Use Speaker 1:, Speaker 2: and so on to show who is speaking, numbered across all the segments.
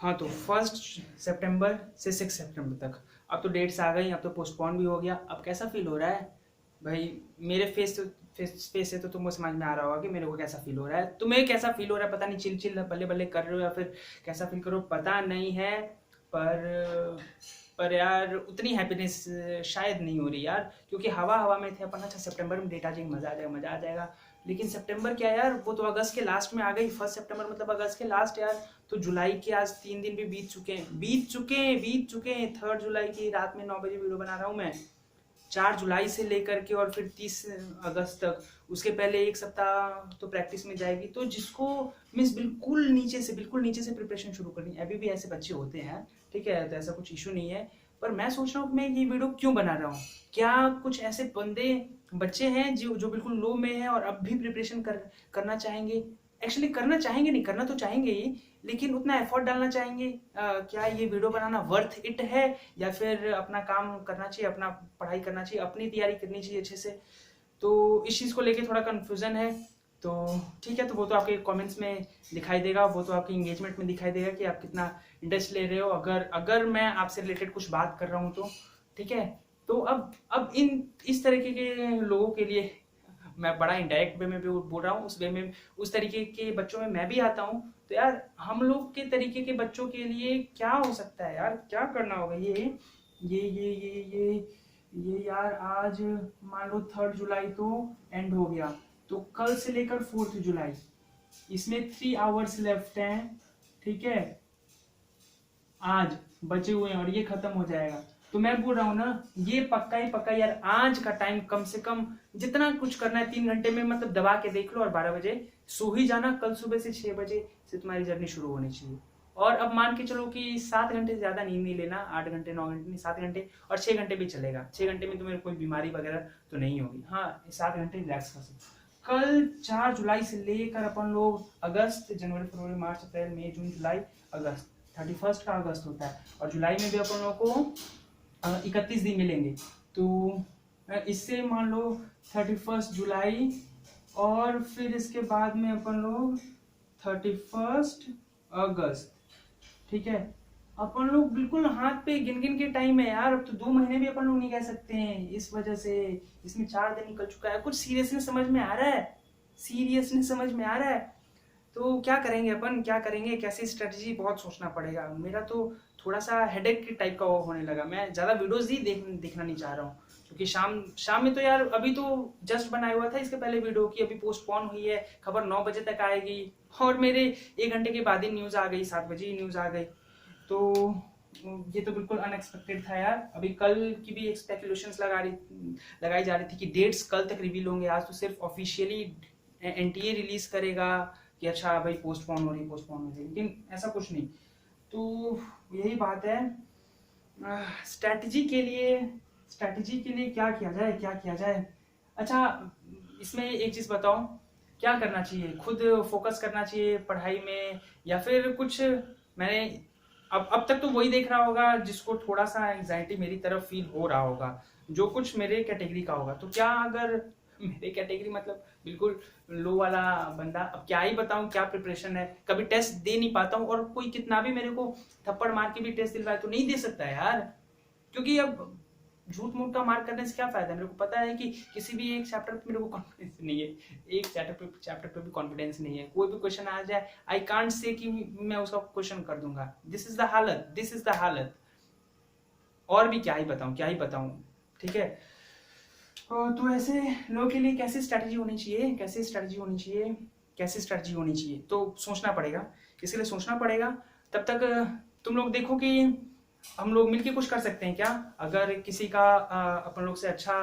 Speaker 1: हाँ, तो 1 सितंबर से 6 सितंबर तक। अब तो डेट्स आ गई, अब तो पोस्टपोन भी हो गया। अब कैसा फील हो रहा है भाई? मेरे फेस से तो तुमको समझ में आ रहा होगा कि मेरे को कैसा फील हो रहा है। तुम्हें कैसा फील हो रहा है पता नहीं, चिल चिल बल्ले बल्ले कर रहे हो या फिर कैसा फील करो पता नहीं है। पर यार उतनी हैप्पीनेस शायद नहीं हो रही यार, क्योंकि हवा हवा में थे अपन। अच्छा सितंबर में डेट आ जाएगी, मजा आ जाएगा, मजा आ जाएगा। लेकिन सितंबर क्या यार, वो तो अगस्त के लास्ट में आ गई। 1 सितंबर मतलब अगस्त के लास्ट यार। तो जुलाई के आज 3 दिन भी बीत चुके हैं। 3 जुलाई की रात में 9 बजे वीडियो बना रहा हूँ मैं। 4 जुलाई से लेकर के और फिर 30 अगस्त तक, उसके पहले एक सप्ताह तो प्रैक्टिस में जाएगी। तो जिसको मीन्स बिल्कुल नीचे से प्रिपरेशन शुरू करनी, अभी भी ऐसे बच्चे होते हैं, ठीक है, तो ऐसा कुछ इशू नहीं है। पर मैं सोच रहा हूँ कि मैं ये वीडियो क्यों बना रहा हूँ। क्या कुछ ऐसे बच्चे हैं जो जो बिल्कुल लो में हैं और अब भी प्रिपरेशन करना चाहेंगे। एक्चुअली करना चाहेंगे नहीं, करना तो चाहेंगे ही, लेकिन उतना एफर्ट डालना चाहेंगे। क्या ये वीडियो बनाना वर्थ इट है, या फिर अपना काम करना चाहिए, अपना पढ़ाई करना चाहिए, अपनी तैयारी करनी चाहिए अच्छे से। तो इस चीज़ को लेके थोड़ा कन्फ्यूज़न है। तो ठीक है, तो वो तो आपके कमेंट्स में दिखाई देगा, वो तो आपकी इंगेजमेंट में दिखाई देगा कि आप कितना इंटरेस्ट ले रहे हो। अगर अगर मैं आपसे रिलेटेड कुछ बात कर रहा हूँ तो ठीक है। तो अब इस तरीके के लोगों के लिए मैं बड़ा इनडायरेक्ट वे में भी बोल रहा हूँ, उस वे में, उस तरीके के बच्चों में मैं भी आता हूँ। तो यार हम लोग के तरीके के बच्चों के लिए क्या हो सकता है यार, क्या करना होगा। ये यार आज मान लो 3 जुलाई तो एंड हो गया, तो कल से लेकर 4 जुलाई, इसमें 3 आवर्स लेफ्ट हैं, ठीक है, आज बचे हुए हैं और ये खत्म हो जाएगा। तो मैं बोल रहा हूँ ना, ये पक्का ही पक्का यार, आज का टाइम कम से कम जितना कुछ करना है 3 घंटे में मतलब दबा के देख लो, और 12 बजे सो ही जाना। कल सुबह से 6 बजे से तुम्हारी जर्नी शुरू होनी चाहिए। और अब मान के चलो कि 7 घंटे से ज्यादा नींद नहीं लेना, 8 घंटे 9 घंटे नहीं, 7 घंटे, और 6 घंटे भी चलेगा। 6 घंटे में तुम्हें कोई बीमारी वगैरह तो नहीं होगी। हाँ, 7 घंटे रिलैक्स कर सकते। कल 4 जुलाई से लेकर अपन लोग अगस्त, जनवरी, फरवरी, मार्च, अप्रैल, मई, जून, जुलाई, अगस्त, 31 का अगस्त होता है, और जुलाई में भी अपन लोगों को 31 दिन मिलेंगे। तो इससे मान लो 31 जुलाई, और फिर इसके बाद में अपन लोग 31 अगस्त, ठीक है। अपन लोग बिल्कुल हाथ पे गिन गिन के टाइम है यार। अब तो 2 महीने भी अपन लोग नहीं कह सकते हैं इस वजह से। इसमें 4 दिन निकल चुका है। कुछ सीरियसनेस समझ में आ रहा है, सीरियसनेस समझ में आ रहा है। तो क्या करेंगे अपन, क्या करेंगे, कैसी स्ट्रेटजी, बहुत सोचना पड़ेगा। मेरा तो थोड़ा सा हेडेक के टाइप का वो होने लगा। मैं ज़्यादा वीडियोस ही देखना नहीं चाह रहा हूँ, क्योंकि शाम शाम में तो यार, अभी तो जस्ट बनाया हुआ था इसके पहले वीडियो की, अभी पोस्टपोन हुई है, खबर 9 बजे तक आएगी, और मेरे 1 घंटे के बाद ही न्यूज़ आ गई, 7 बजे ही न्यूज़ आ गई। तो ये तो बिल्कुल अनएक्सपेक्टेड था यार। अभी कल की भी एक स्पेकुलेशंस लगाई जा रही थी कि डेट्स कल तक रिवील होंगे। आज तो सिर्फ ऑफिशियली एनटीए रिलीज करेगा कि अच्छा भाई पोस्टपोन हो रही, लेकिन ऐसा कुछ नहीं। तो यही बात है। स्ट्रैटेजी के लिए क्या किया जाए, क्या किया जाए। अच्छा, इसमें एक चीज़ बताओ, क्या करना चाहिए? खुद फोकस करना चाहिए पढ़ाई में, या फिर कुछ मैंने अब तक तो वही देख रहा होगा जिसको थोड़ा सा एंजाइटी मेरी तरफ फील हो रहा होगा, जो कुछ मेरे कैटेगरी का होगा। तो क्या अगर मेरे कैटेगरी मतलब बिल्कुल लो वाला बंदा, अब क्या ही बताऊं क्या प्रिपरेशन है, कभी टेस्ट दे नहीं पाता हूं, और कोई कितना भी मेरे को थप्पड़ मार के भी टेस्ट दिलवाए तो नहीं दे सकता है यार। क्योंकि अब झूठ मूठ का मार्क करने से क्या फायदा है। मेरे को पता है कि किसी भी एक चैप्टर पे मेरे को कॉन्फिडेंस नहीं है, एक चैप्टर पे भी कॉन्फिडेंस नहीं है। कोई भी क्वेश्चन आ जाए, आई कांट से कि मैं उसका क्वेश्चन कर दूंगा। दिस इज द हालत, दिस इज द हालत। और भी क्या ही बताऊं, क्या ही बताऊं, ठीक है। तो ऐसे लोगों के लिए कैसी स्ट्रैटेजी होनी चाहिए, कैसी स्ट्रैटेजी होनी चाहिए, कैसी स्ट्रैटेजी होनी चाहिए, तो सोचना पड़ेगा। इसके लिए सोचना पड़ेगा। तब तक तुम लोग देखो कि हम लोग मिलके कुछ कर सकते हैं क्या। अगर किसी का अपन लोग से अच्छा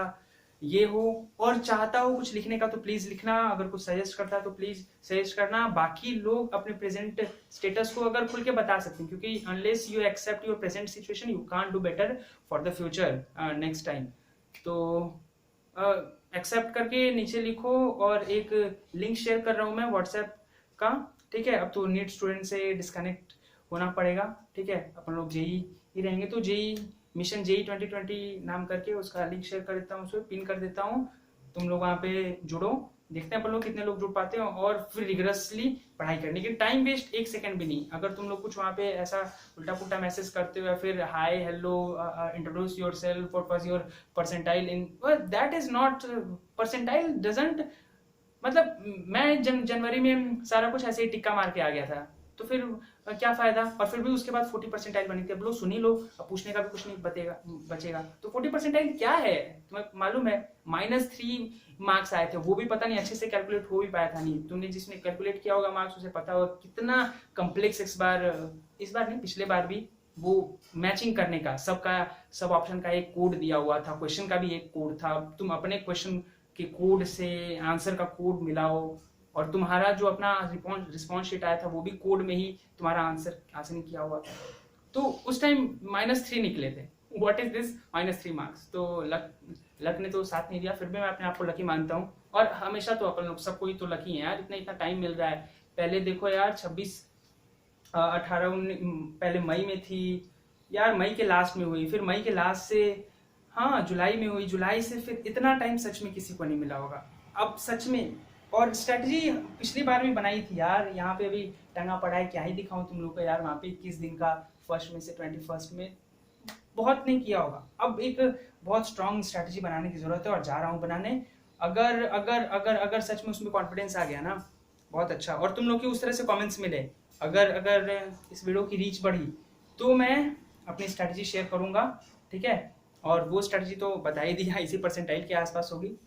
Speaker 1: ये हो और चाहता हो कुछ लिखने का, तो प्लीज लिखना। अगर कुछ सजेस्ट करता है तो प्लीज सजेस्ट करना। बाकी लोग अपने प्रेजेंट स्टेटस को अगर खुल के बता सकते हैं, क्योंकि unless you accept your present situation, you can't do better for the future next time. तो एक्सेप्ट करके नीचे लिखो, और एक लिंक शेयर कर रहा हूँ मैं व्हाट्सएप का, ठीक है। अब तो नीट स्टूडेंट से डिस्कनेक्ट होना पड़ेगा, ठीक है। अपन लोग जेई ही रहेंगे, तो जेई मिशन जेई 2020 नाम करके उसका लिंक शेयर कर देता हूँ, उसमें पिन कर देता हूँ। तुम लोग वहाँ पे जुड़ो, देखते हैं अपन लोग कितने लोग जुड़ पाते हैं, और फिर रिगरसली पढ़ाई करने की। टाइम वेस्ट 1 सेकंड भी नहीं। अगर तुम लोग कुछ वहाँ पे ऐसा उल्टा पुल्टा मैसेज करते हो या फिर hi hello introduce yourself what was your percentile in, that is not, percentile doesn't, मतलब मैं जनवरी में सारा कुछ ऐसे ही टिक्का मार के आ गया था, तो फिर क्या फायदा। और फिर भी उसके बाद 40% बनी थी। अब लो सुन ही लो, अब पूछने का भी कुछ नहीं बचेगा। तो 40% क्या है तुम्हें मालूम है? -3 मार्क्स आए थे, वो भी पता नहीं अच्छे से कैलकुलेट हो भी पाया था नहीं। तुमने जिसने कैलकुलेट किया होगा मार्क्स उसे पता होगा कितना कॉम्प्लेक्स इस बार नहीं पिछले बार भी वो मैचिंग करने का, सब ऑप्शन का एक कोड दिया हुआ था, क्वेश्चन का भी एक कोड था। तुम अपने क्वेश्चन के कोड से आंसर का कोड मिलाओ, और तुम्हारा जो अपना रिस्पॉन्स शीट आया था वो भी कोड में ही तुम्हारा आंसर नहीं किया हुआ था। तो उस टाइम -3 निकले थे। What is this -3 marks? तो लक ने तो साथ नहीं दिया, फिर भी मैं अपने आप को लकी मानता हूँ। और हमेशा तो अपन लोग सबको ही तो लकी है यार, इतना टाइम मिल रहा है। पहले देखो यार 26 18 पहले मई में थी यार, मई के लास्ट में हुई, फिर मई के लास्ट से हाँ जुलाई में हुई, जुलाई से फिर इतना टाइम सच में किसी को नहीं मिला होगा अब सच में। और स्ट्रेटजी पिछली बार भी बनाई थी यार, यहाँ पे अभी टंगा पड़ा है, क्या ही दिखाऊं तुम लोग को यार। वहाँ पे 21 दिन का, फर्स्ट में से 21 में बहुत नहीं किया होगा। अब एक बहुत स्ट्रांग स्ट्रेटजी बनाने की जरूरत है, और जा रहा हूँ बनाने। अगर अगर अगर अगर सच में उसमें कॉन्फिडेंस आ गया ना, बहुत अच्छा। और तुम लोग की उस तरह से कमेंट्स मिले, अगर अगर इस वीडियो की रीच बढ़ी तो मैं अपनी स्ट्रेटजी शेयर करूंगा, ठीक है। और वो स्ट्रेटजी तो बता ही दिया, इसी परसेंटाइल के आसपास होगी।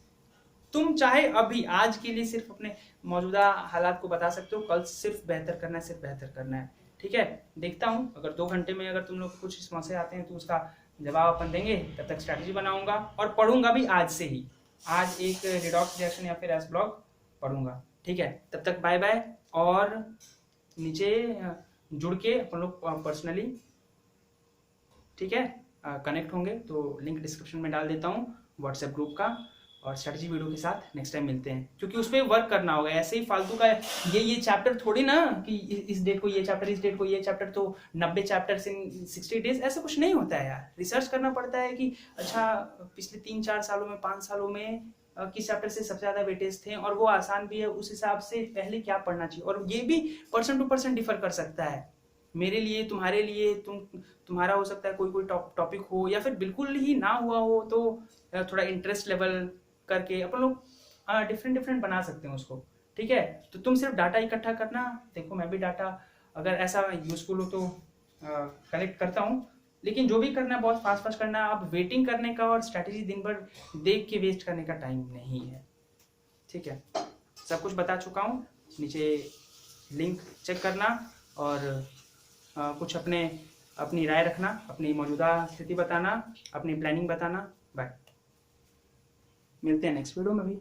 Speaker 1: तुम चाहे अभी आज के लिए सिर्फ अपने मौजूदा हालात को बता सकते हो, कल सिर्फ बेहतर करना है, सिर्फ बेहतर करना है, ठीक है। देखता हूँ अगर 2 घंटे में अगर तुम लोग कुछ समस्या आते हैं तो उसका जवाब अपन देंगे। तब तक स्ट्रैटेजी बनाऊंगा और पढ़ूंगा भी आज से ही। आज एक रिडॉक्स रिएक्शन या फिर एस ब्लॉक पढ़ूंगा, ठीक है। तब तक बाय बाय। और नीचे जुड़ के अपन लोग पर्सनली, ठीक है, कनेक्ट होंगे, तो लिंक डिस्क्रिप्शन में डाल देता हूँ व्हाट्सएप ग्रुप का। और स्ट्रेटजी वीडियो के साथ नेक्स्ट टाइम मिलते हैं, क्योंकि उस पर वर्क करना होगा। ऐसे ही फालतू का ये चैप्टर थोड़ी ना कि इस डेट को ये चैप्टर, इस डेट को ये चैप्टर, तो 90 चैप्टर्स इन 60 डेज, ऐसा कुछ नहीं होता है यार। रिसर्च करना पड़ता है कि अच्छा पिछले 3-4 सालों में, 5 सालों में किस चैप्टर से सबसे ज्यादा वेटेज थे, और वो आसान भी है, उस हिसाब से पहले क्या पढ़ना चाहिए। और ये भी पर्सन टू पर्सन डिफर कर सकता है। मेरे लिए, तुम्हारे लिए, तुम्हारा हो सकता है कोई टॉपिक हो, या फिर बिल्कुल ही ना हुआ हो, तो थोड़ा इंटरेस्ट लेवल करके अपन लोग डिफरेंट बना सकते हैं उसको, ठीक है। तो तुम सिर्फ डाटा इकट्ठा करना, देखो मैं भी डाटा अगर ऐसा यूजफुल हो तो कलेक्ट करता हूँ, लेकिन जो भी करना है बहुत फास्ट करना। अब वेटिंग करने का और स्ट्रैटेजी दिन भर देख के वेस्ट करने का टाइम नहीं है, ठीक है। सब कुछ बता चुका हूँ, नीचे लिंक चेक करना, और कुछ अपनी राय रखना, अपनी मौजूदा स्थिति बताना, अपनी प्लानिंग बताना। बाय, मिलते हैं नेक्स्ट वीडियो में भी।